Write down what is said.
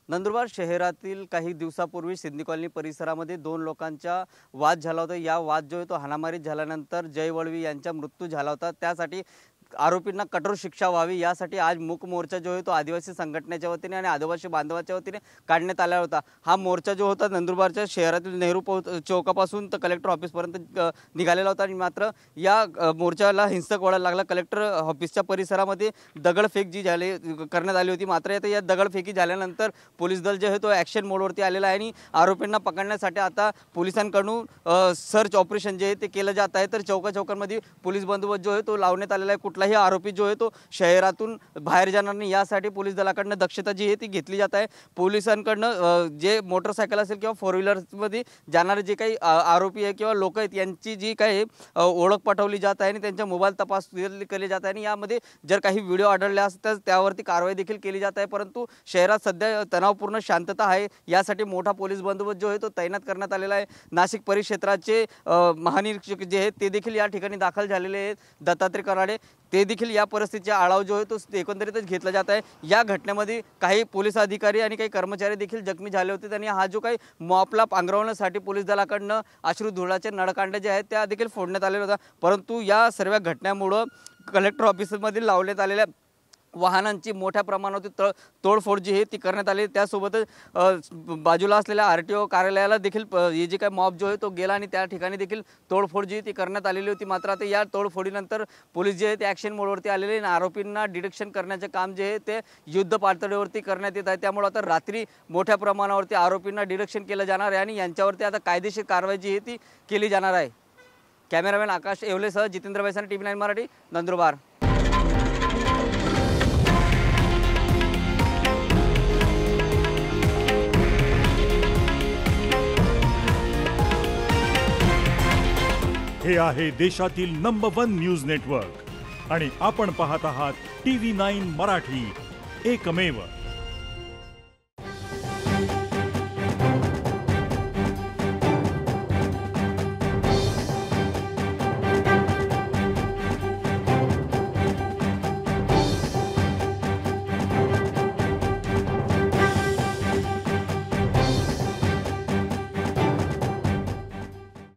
नंदुरबार शहरातील काही दिवसापूर्वी सिंधी कॉलनी परिसरामध्ये दोन लोकांचा वाद झाला होता। या वाद जो आहे तो हाणामारीत झाल्यानंतर जय वळवी यांचा मृत्यू झाला होता। त्यासाठी आरोपींना कठोर शिक्षा व्हावी यासाठी आज मूक मोर्चा जो आहे तो आदिवासी संघटनेच्या वतीने आणि आदिवासी बांधवाच्या वतीने काढण्यात आला होता। हा मोर्चा जो होता नंदुरबारच्या शहरातील नेहरू चौकापासून तर कलेक्टर ऑफिसपर्यंत निघालेला होता। आणि मात्र या मोर्चाला हिंसक वळण लागला। कलेक्टर ऑफिसच्या परिसरामध्ये दगडफेक जी झाली करण्यात आली होती। मात्र आता या दगडफेकी झाल्यानंतर पोलीस दल जे आहे तो ॲक्शन मोडवरती आलेला आहे आणि आरोपींना पकडण्यासाठी आता पोलिसांकडून सर्च ऑपरेशन जे आहे ते केलं जात आहे। तर चौकामध्ये पोलीस बंदोबस्त जो आहे तो लावण्यात आलेला आहे। कुठलाही आरोपी जो आहे तो शहरातून बाहेर जाणार नाही यासाठी पोलीस दलाकडून दक्षता जी आहे ती घेतली जात आहे। पोलिसांकडून जे मोटरसायकल असेल किंवा फोर व्हीलरमध्ये जाणारे जे काही आरोपी आहे किंवा लोक आहेत यांची जी काही ओळख पटवली जात आहे आणि त्यांचा मोबाईल तपास केले जात आहे आणि यामध्ये जर काही व्हिडिओ आढळले असतात त्यावरती कारवाई देखील केली जात आहे। परंतु शहरात सध्या तणावपूर्ण शांतता आहे यासाठी मोठा पोलीस बंदोबस्त जो आहे तो तैनात करण्यात आलेला आहे। नाशिक परिक्षेत्राचे महानिरीक्षक जे आहेत ते देखील या ठिकाणी दाखल झालेले आहेत। दत्तात्रय कराडे ते देखील या परिस्थितीचा आढावा जो आहे तो एकंदरीतच घेतला जात आहे। या घटनेमध्ये काही पोलीस अधिकारी आणि काही कर्मचारी देखील जखमी झाले होते आणि हा जो काही मॉपला पांघरवण्यासाठी पोलीस दलाकडून अश्रुधुराचे नळकांडे जे आहेत त्या देखील फोडण्यात आलेला होता। परंतु या सर्व घटनेमुळे कलेक्टर ऑफिसमध्ये लावण्यात आलेल्या वाहनांची मोठ्या प्रमाणात तोडफोड जी आहे ती करण्यात आली। त्यासोबतच बाजूला असलेल्या आरटीओ कार्यालयाला देखील हे जे काही मॉब जो आहे तो गेला आणि त्या ठिकाणी देखील तोडफोड जी ती करण्यात आलेली होती। मात्र आता या तोडफोडीनंतर पोलीस जे आहे ते ॲक्शन मोडवरती आलेले आणि आरोपींना डिटेक्शन करण्याचे काम जे आहे ते युद्ध पातळीवरती करण्यात येत आहे। त्यामुळे आता रात्री मोठ्या प्रमाणावरती आरोपींना डिटेक्शन केलं जाणार आहे आणि यांच्यावरती आता कायदेशीर कारवाई जी आहे ती केली जाणार आहे। कॅमेरामॅन आकाश येवलेसह जितेंद्र बैसाने TV9 मराठी नंदुरबार। हे आहे देशातील नंबर 1 न्यूज नेटवर्क आणि आपण पाहत आहात TV9 मराठी, एकमेव।